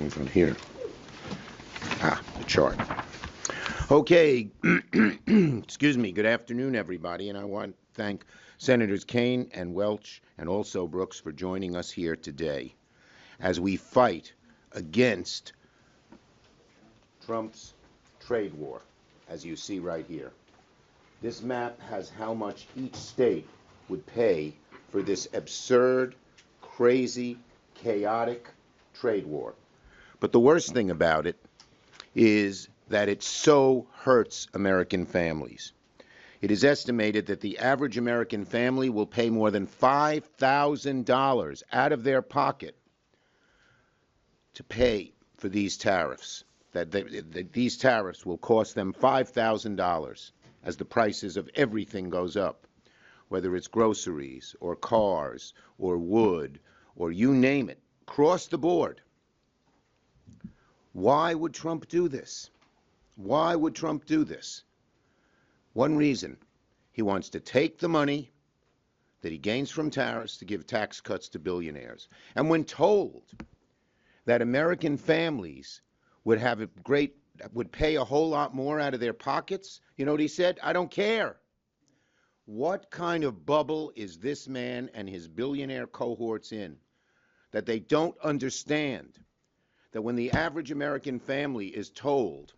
From here. The chart. Okay, excuse me. Good afternoon, everybody, and I want to thank Senators Kaine and Welch and also Brooks for joining us here today as we fight against Trump's trade war, as you see right here. This map has how much each state would pay for this absurd, crazy, chaotic trade war. But the worst thing about it is that it so hurts American families. It is estimated that the average American family will pay more than $5,000 out of their pocket to pay for these tariffs. That these tariffs will cost them $5,000 as the prices of everything goes up, whether it's groceries or cars or wood or you name it, across the board. Why would Trump do this? Why would Trump do this? One reason. He wants to take the money that he gains from tariffs to give tax cuts to billionaires. And when told that American families would pay a whole lot more out of their pockets, you know what he said? I don't care. What kind of bubble is this man and his billionaire cohorts in that they don't understand that when the average American family is told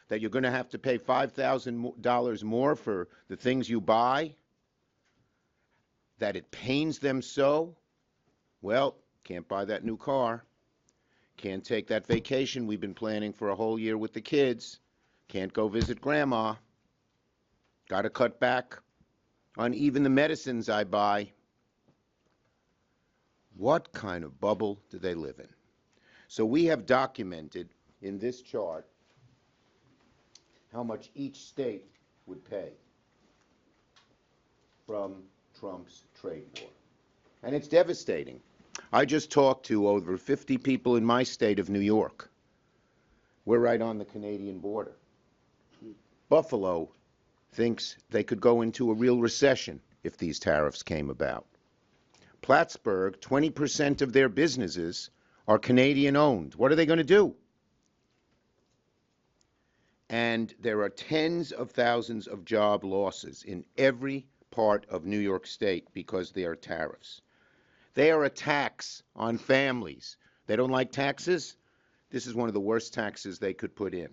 that you're going to have to pay $5,000 more for the things you buy, that it pains them so? Well, can't buy that new car. Can't take that vacation we've been planning for a whole year with the kids. Can't go visit grandma. Got to cut back on even the medicines I buy. What kind of bubble do they live in? So we have documented in this chart how much each state would pay from Trump's trade war. And it's devastating. I just talked to over 50 people in my state of New York. We're right on the Canadian border. Buffalo thinks they could go into a real recession if these tariffs came about. Plattsburgh, 20% of their businesses are Canadian owned. What are they going to do? And there are tens of thousands of job losses in every part of New York State because there are tariffs. They are a tax on families. They don't like taxes? This is one of the worst taxes they could put in.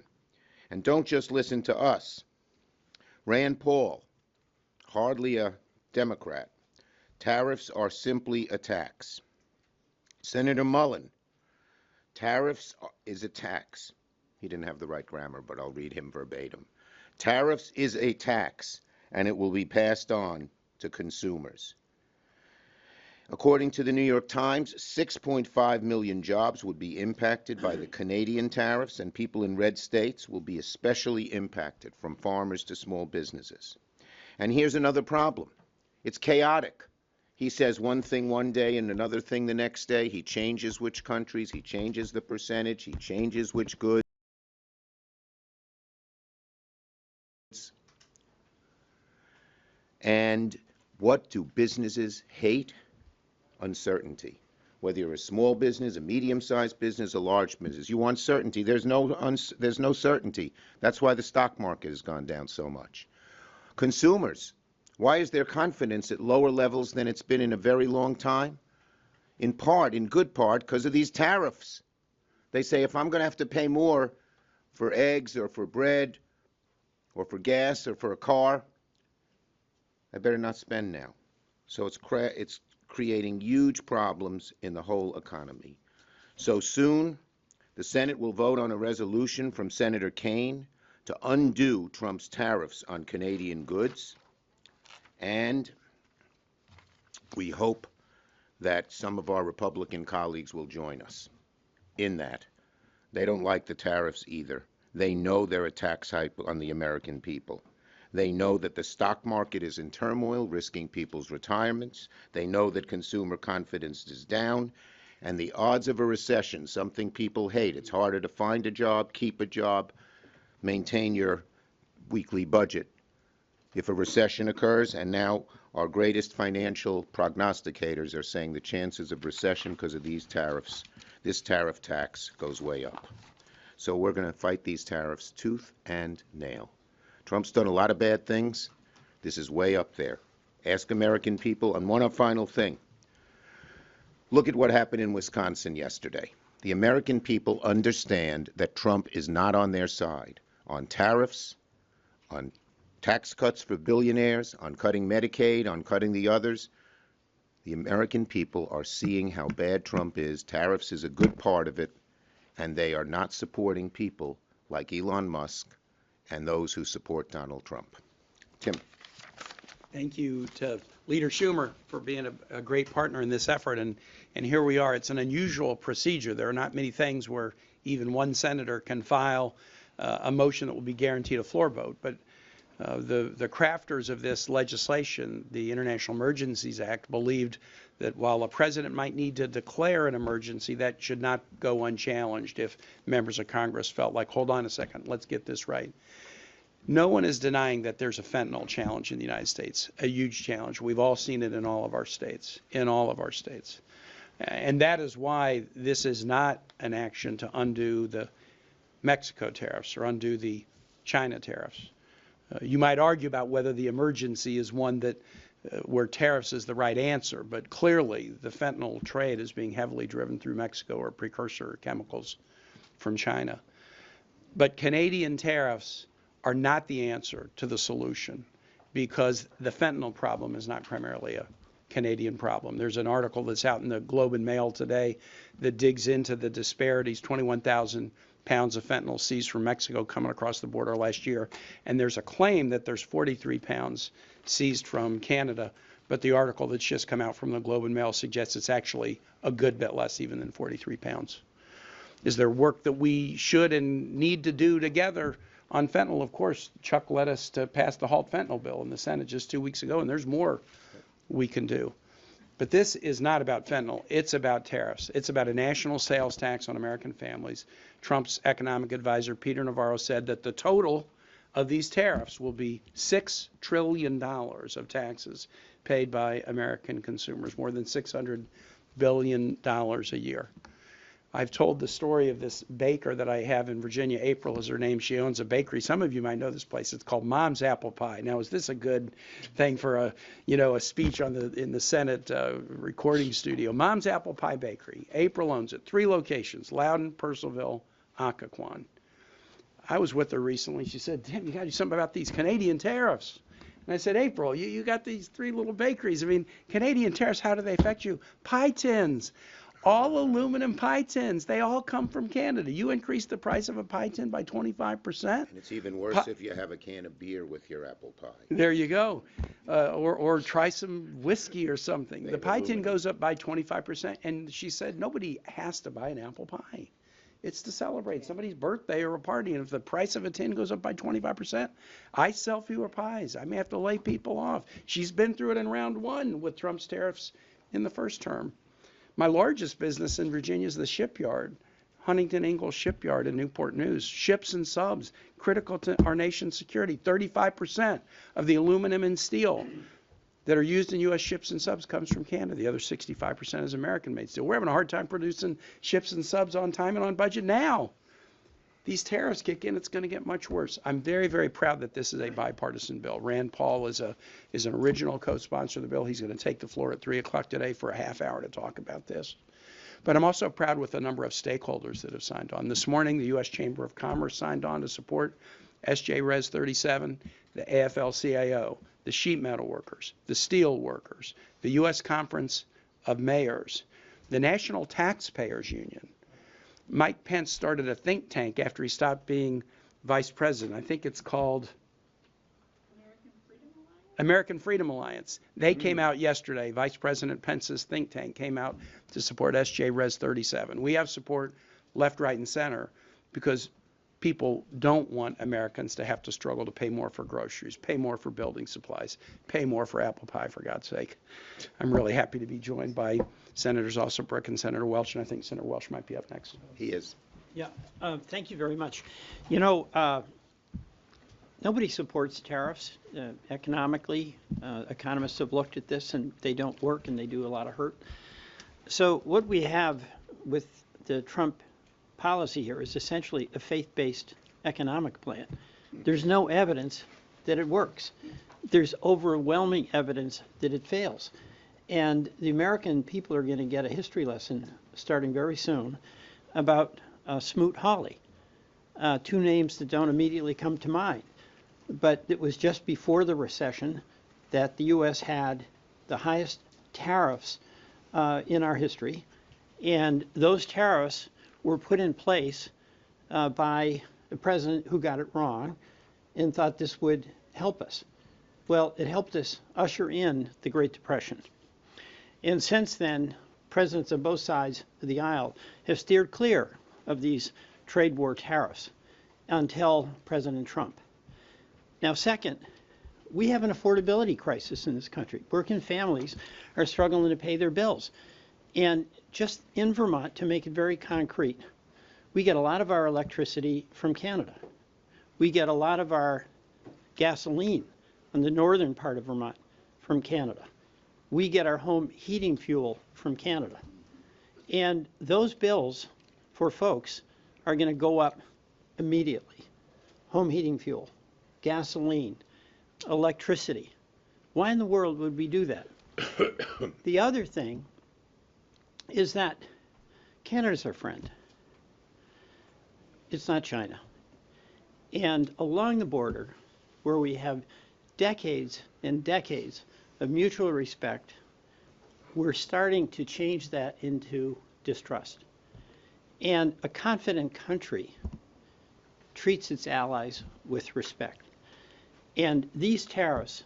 And don't just listen to us. Rand Paul, hardly a Democrat. Tariffs are simply a tax. Senator Mullen, tariffs is a tax. He didn't have the right grammar, but I'll read him verbatim. Tariffs is a tax, and it will be passed on to consumers. According to the New York Times, 6.5 million jobs would be impacted by the Canadian tariffs, and people in red states will be especially impacted, from farmers to small businesses. And here's another problem. It's chaotic. He says one thing one day and another thing the next day. He changes which countries, he changes the percentage, he changes which goods. And what do businesses hate? Uncertainty. Whether you're a small business, a medium-sized business, a large business, you want certainty. There's no certainty. That's why the stock market has gone down so much. Consumers, why is their confidence at lower levels than it's been in a very long time? In part, in good part, because of these tariffs. They say if I'm going to have to pay more for eggs or for bread or for gas or for a car, I better not spend now. So it's creating huge problems in the whole economy. So soon, the Senate will vote on a resolution from Senator Kaine to undo Trump's tariffs on Canadian goods. And we hope that some of our Republican colleagues will join us in that. They don't like the tariffs either. They know they're a tax hike on the American people. They know that the stock market is in turmoil, risking people's retirements. They know that consumer confidence is down. And the odds of a recession, something people hate, it's harder to find a job, keep a job, maintain your weekly budget. If a recession occurs, and now our greatest financial prognosticators are saying the chances of recession because of these tariffs, this tariff tax goes way up. So we're going to fight these tariffs tooth and nail. Trump's done a lot of bad things. This is way up there. Ask American people. And one final thing. Look at what happened in Wisconsin yesterday. The American people understand that Trump is not on their side on tariffs, on tax cuts for billionaires, on cutting Medicaid, on cutting the others. The American people are seeing how bad Trump is. Tariffs is a good part of it, and they are not supporting people like Elon Musk and those who support Donald Trump. Tim. Thank you to Leader Schumer for being a great partner in this effort. And here we are. It's an unusual procedure. There are not many things where even one senator can file a motion that will be guaranteed a floor vote. But the crafters of this legislation, the International Emergencies Act, believed that while a president might need to declare an emergency, that should not go unchallenged if members of Congress felt like, hold on a second, let's get this right. No one is denying that there's a fentanyl challenge in the United States, a huge challenge. We've all seen it in all of our states, And that is why this is not an action to undo the Mexico tariffs or undo the China tariffs. You might argue about whether the emergency is one that where tariffs is the right answer, but clearly the fentanyl trade is being heavily driven through Mexico or precursor chemicals from China. But Canadian tariffs are not the answer to the solution because the fentanyl problem is not primarily a Canadian problem. There's an article that's out in the Globe and Mail today that digs into the disparities, 21,000 pounds of fentanyl seized from Mexico coming across the border last year. And there's a claim that there's 43 pounds seized from Canada. But the article that's just come out from the Globe and Mail suggests it's actually a good bit less even than 43 pounds. Is there work that we should and need to do together on fentanyl? Of course, Chuck led us to pass the Halt Fentanyl bill in the Senate just 2 weeks ago, and there's more we can do. But this is not about fentanyl. It's about tariffs. It's about a national sales tax on American families. Trump's economic advisor, Peter Navarro, said that the total of these tariffs will be $6 trillion of taxes paid by American consumers, more than $600 billion a year. I've told the story of this baker that I have in Virginia. April is her name. She owns a bakery. Some of you might know this place. It's called Mom's Apple Pie. Now, is this a good thing for a speech in the Senate recording studio? Mom's Apple Pie Bakery. April owns it. 3 locations: Loudon, Purcellville, Occoquan. I was with her recently. She said, "Damn, you got to do something about these Canadian tariffs." And I said, "April, you got these 3 little bakeries. I mean, Canadian tariffs, how do they affect you?" Pie tins. All aluminum pie tins, they all come from Canada. You increase the price of a pie tin by 25%. And it's even worse if you have a can of beer with your apple pie. There you go. Or try some whiskey or something. The pie tin goes up by 25%. And she said nobody has to buy an apple pie. It's to celebrate somebody's birthday or a party. And if the price of a tin goes up by 25%, I sell fewer pies. I may have to lay people off. She's been through it in round 1 with Trump's tariffs in the first term. My largest business in Virginia is the shipyard, Huntington Ingalls Shipyard in Newport News. Ships and subs, critical to our nation's security. 35% of the aluminum and steel that are used in U.S. ships and subs comes from Canada. The other 65% is American-made steel. We're having a hard time producing ships and subs on time and on budget now. These tariffs kick in, it's going to get much worse. I'm very, very proud that this is a bipartisan bill. Rand Paul is an original co-sponsor of the bill. He's going to take the floor at 3 o'clock today for a half hour to talk about this. But I'm also proud with the number of stakeholders that have signed on. This morning, the U.S. Chamber of Commerce signed on to support SJ Res 37, the AFL-CIO, the sheet metal workers, the steel workers, the U.S. Conference of Mayors, the National Taxpayers Union. Mike Pence started a think tank after he stopped being vice president. I think it's called American Freedom Alliance. They came out yesterday. Vice President Pence's think tank came out to support SJ Res 37. We have support left, right, and center because people don't want Americans to have to struggle to pay more for groceries, pay more for building supplies, pay more for apple pie, for God's sake. I'm really happy to be joined by Senators Alsabrook and Senator Welch, and I think Senator Welch might be up next. He is. Yeah, thank you very much. You know, Nobody supports tariffs economically. Economists have looked at this and they don't work and they do a lot of hurt. So what we have with the Trump policy here is essentially a faith-based economic plan. There's no evidence that it works. There's overwhelming evidence that it fails. And the American people are going to get a history lesson starting very soon about Smoot-Hawley, two names that don't immediately come to mind. But it was just before the recession that the U.S. had the highest tariffs in our history. And those tariffs were put in place by a president who got it wrong and thought this would help us. Well, it helped us usher in the Great Depression. And since then, presidents on both sides of the aisle have steered clear of these trade war tariffs until President Trump. Now, second, we have an affordability crisis in this country. Working families are struggling to pay their bills. And just in Vermont, to make it very concrete, we get a lot of our electricity from Canada. We get a lot of our gasoline in the northern part of Vermont from Canada. We get our home heating fuel from Canada. And those bills for folks are going to go up immediately. Home heating fuel, gasoline, electricity. Why in the world would we do that? The other thing is that Canada's our friend. It's not China. And along the border, where we have decades and decades of mutual respect, we're starting to change that into distrust. And a confident country treats its allies with respect. And these tariffs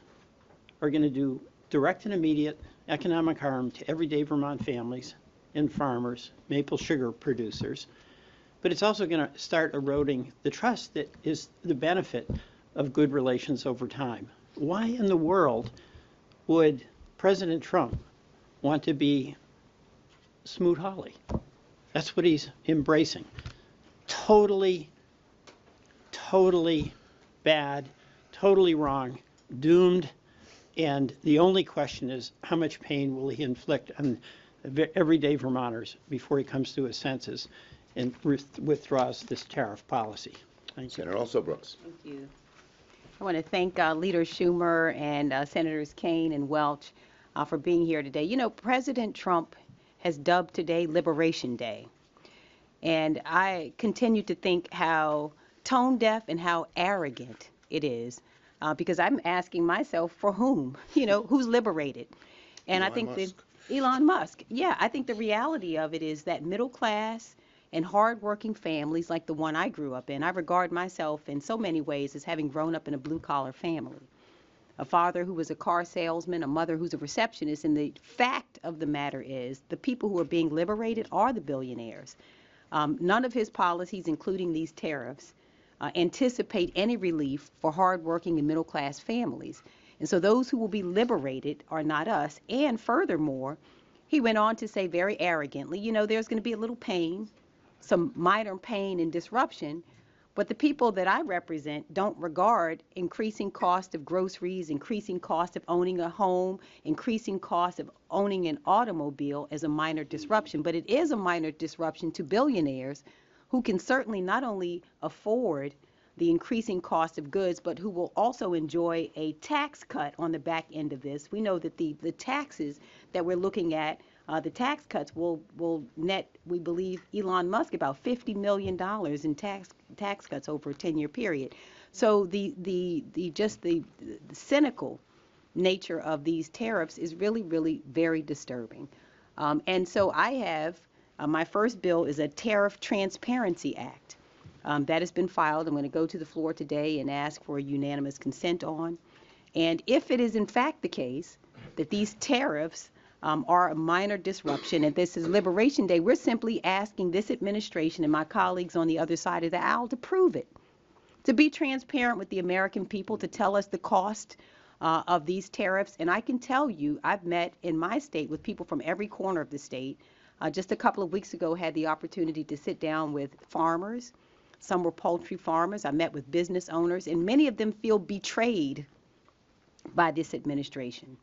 are going to do direct and immediate economic harm to everyday Vermont families and farmers, maple sugar producers. But it's also going to start eroding the trust that is the benefit of good relations over time. Why in the world would President Trump want to be Smoot-Hawley? That's what he's embracing. Totally bad, totally wrong, doomed, and the only question is how much pain will he inflict on everyday Vermonters before he comes to his senses and withdraws this tariff policy. Thank you. Senator Also Brooks. Thank you. I want to thank Leader Schumer and Senators Kaine and Welch for being here today. You know, President Trump has dubbed today Liberation Day. And I continue to think how tone deaf and how arrogant it is, because I'm asking myself, for whom? You know, who's liberated? And I think that Elon Musk. Yeah, I think the reality of it is that middle class and hardworking families like the one I grew up in, I regard myself in so many ways as having grown up in a blue-collar family. A father who was a car salesman, a mother who's a receptionist, and the fact of the matter is the people who are being liberated are the billionaires. None of his policies, including these tariffs, anticipate any relief for hardworking and middle-class families. And so those who will be liberated are not us. And furthermore, he went on to say very arrogantly, you know, there's going to be a little pain, some minor pain and disruption, but the people that I represent don't regard increasing cost of groceries, increasing cost of owning a home, increasing cost of owning an automobile as a minor disruption. But it is a minor disruption to billionaires who can certainly not only afford the increasing cost of goods, but who will also enjoy a tax cut on the back end of this. We know that the taxes that we're looking at, the tax cuts will net, we believe, Elon Musk about $50 million in tax cuts over a 10-year period. So the cynical nature of these tariffs is really very disturbing. And so I have, my first bill is a Tariff Transparency Act. That has been filed. I'm going to go to the floor today and ask for a unanimous consent on. And if it is in fact the case that these tariffs are a minor disruption and this is Liberation Day, we're simply asking this administration and my colleagues on the other side of the aisle to prove it, to be transparent with the American people, to tell us the cost of these tariffs. And I can tell you, I've met in my state with people from every corner of the state. Just a couple of weeks ago, had the opportunity to sit down with farmers, Some were poultry farmers. I met with business owners, and many of them feel betrayed by this administration.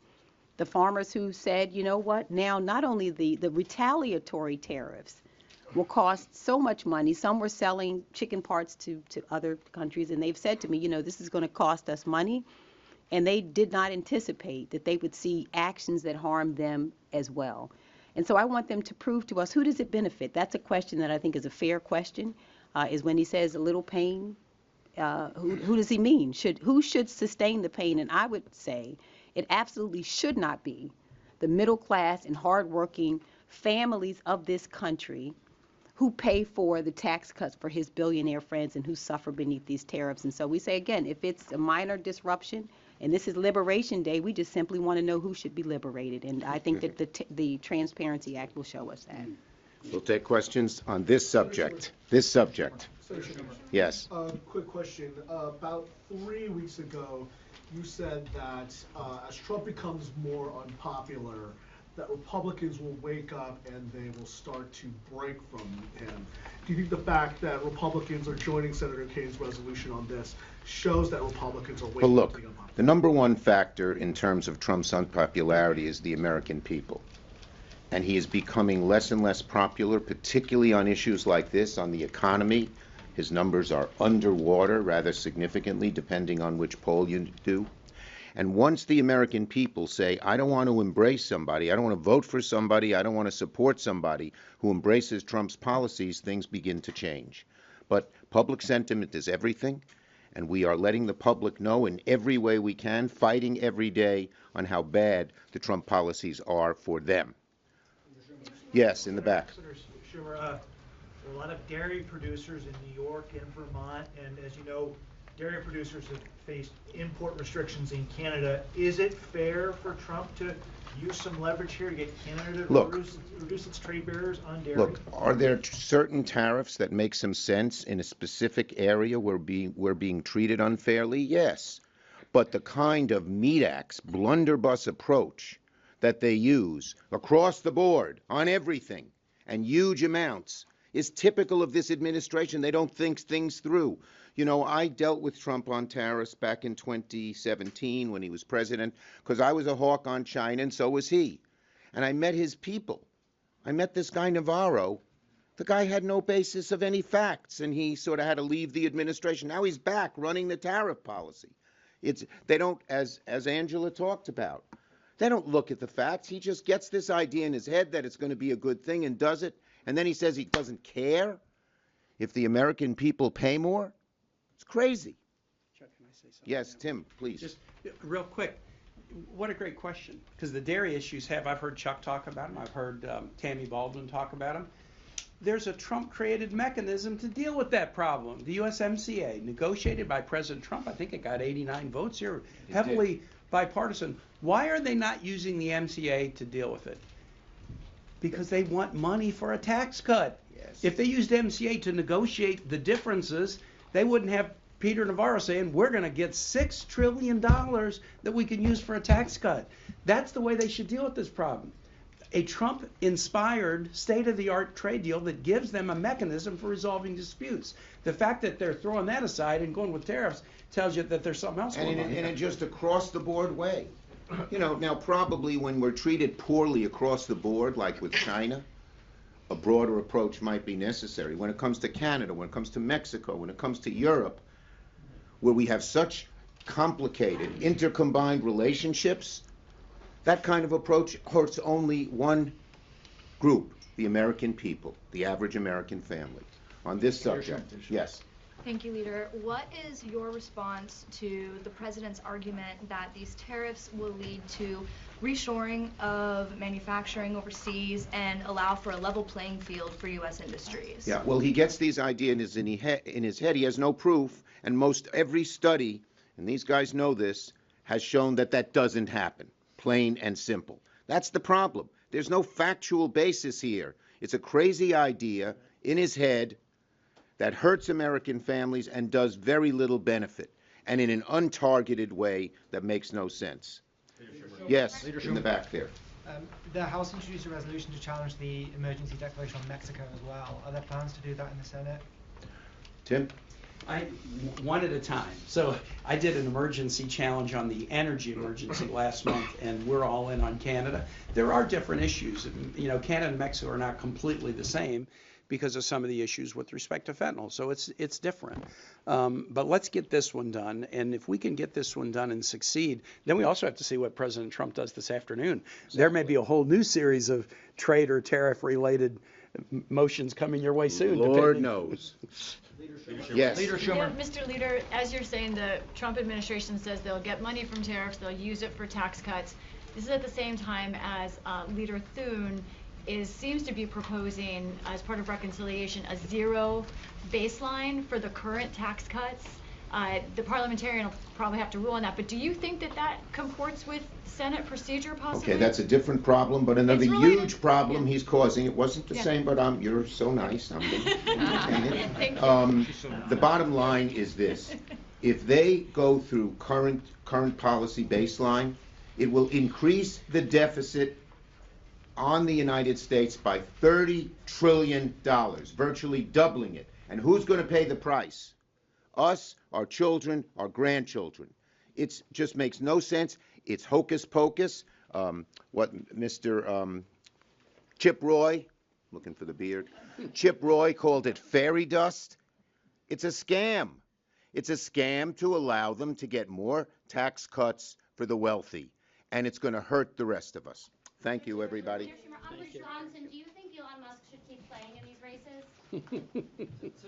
The farmers who said, you know what, now not only the retaliatory tariffs will cost so much money. Some were selling chicken parts to other countries, and they've said to me, you know, this is going to cost us money. And they did not anticipate that they would see actions that harm them as well. And so I want them to prove to us, who does it benefit? That's a question that I think is a fair question, is when he says a little pain, who does he mean? Who should sustain the pain? And I would say it absolutely should not be the middle class and hardworking families of this country who pay for the tax cuts for his billionaire friends and who suffer beneath these tariffs. And so we say, again, if it's a minor disruption, and this is Liberation Day, we just simply want to know who should be liberated. And I think that the Transparency Act will show us that. We'll take questions on this subject. This subject. Yes. Quick question. About 3 weeks ago, you said that as Trump becomes more unpopular, that Republicans will wake up and they will start to break from him. Do you think the fact that Republicans are joining Senator Kane's resolution on this shows that Republicans are waking Well, up to look, the unpopular? the number one factor in terms of Trump's unpopularity is the American people. And he is becoming less and less popular, particularly on issues like this, on the economy. His numbers are underwater rather significantly, depending on which poll you do. And once the American people say, I don't want to embrace somebody, I don't want to vote for somebody, I don't want to support somebody who embraces Trump's policies, things begin to change. But public sentiment is everything, and we are letting the public know in every way we can, fighting every day on how bad the Trump policies are for them. Yes, in the back. Senator Schumer, there are a lot of dairy producers in New York and Vermont, and as you know, dairy producers have faced import restrictions in Canada. Is it fair for Trump to use some leverage here to get Canada to reduce its trade barriers on dairy? Look, are there certain tariffs that make some sense in a specific area where we're being treated unfairly? Yes. But the kind of meat axe, blunderbuss approach that they use across the board on everything and huge amounts is typical of this administration. They don't think things through. You know, I dealt with Trump on tariffs back in 2017 when he was president because I was a hawk on China and so was he. And I met his people. I met this guy Navarro. The guy had no basis of any facts and he sort of had to leave the administration. Now he's back running the tariff policy. They don't, as Angela talked about, they don't look at the facts. He just gets this idea in his head that it's going to be a good thing and does it. And then he says he doesn't care if the American people pay more. It's crazy. Chuck, can I say something? Yes, Tim, please. Just real quick, what a great question. Because the dairy issues I've heard Chuck talk about them. I've heard Tammy Baldwin talk about them. There's a Trump-created mechanism to deal with that problem. The USMCA, negotiated by President Trump, I think it got 89 votes here, heavily bipartisan. Why are they not using the MCA to deal with it? Because they want money for a tax cut. Yes. If they used MCA to negotiate the differences, they wouldn't have Peter Navarro saying, we're going to get $6 trillion that we can use for a tax cut. That's the way they should deal with this problem. A Trump-inspired, state-of-the-art trade deal that gives them a mechanism for resolving disputes. The fact that they're throwing that aside and going with tariffs tells you that there's something else going on. And in just across-the-board way. You know, now probably when we're treated poorly across the board, like with China, a broader approach might be necessary. When it comes to Canada, when it comes to Mexico, when it comes to Europe, where we have such complicated, intercombined relationships, that kind of approach hurts only one group, the American people, the average American family. On this subject, yes. Thank you, Leader. What is your response to the president's argument that these tariffs will lead to reshoring of manufacturing overseas and allow for a level playing field for U.S. industries? Yeah, well, he gets these ideas in his head. He has no proof, and most every study, and these guys know this, has shown that that doesn't happen, plain and simple. That's the problem. There's no factual basis here. It's a crazy idea in his head that hurts American families and does very little benefit, and in an untargeted way that makes no sense. Yes, in the back there. The House introduced a resolution to challenge the emergency declaration on Mexico as well. Are there plans to do that in the Senate? Tim? One at a time. So I did an emergency challenge on the energy emergency last month, and we're all in on Canada. There are different issues. You know, Canada and Mexico are not completely the same because of some of the issues with respect to fentanyl. So it's different. But let's get this one done. And if we can get this one done and succeed, then we also have to see what President Trump does this afternoon. Exactly. There may be a whole new series of trade or tariff-related motions coming your way soon. Lord knows. Yes. Leader Schumer. Yeah, Mr. Leader, as you're saying, the Trump administration says they'll get money from tariffs, they'll use it for tax cuts. This is at the same time as Leader Thune seems to be proposing, as part of reconciliation, a zero baseline for the current tax cuts. The parliamentarian will probably have to rule on that, but do you think that that comports with Senate procedure possibly? Okay, that's a different problem, but another huge problem he's causing. It wasn't the same, but you're so nice. I'm going to entertain it. The bottom line is this. If they go through current policy baseline, it will increase the deficit on the United States by $30 trillion, virtually doubling it. And who's going to pay the price? Us, our children, our grandchildren. It just makes no sense. It's hocus pocus. What Mr. Chip Roy, looking for the beard, Chip Roy called it fairy dust. It's a scam. It's a scam to allow them to get more tax cuts for the wealthy. And it's going to hurt the rest of us. Thank you, everybody. On Wisconsin, do you think Elon Musk should keep playing in these races?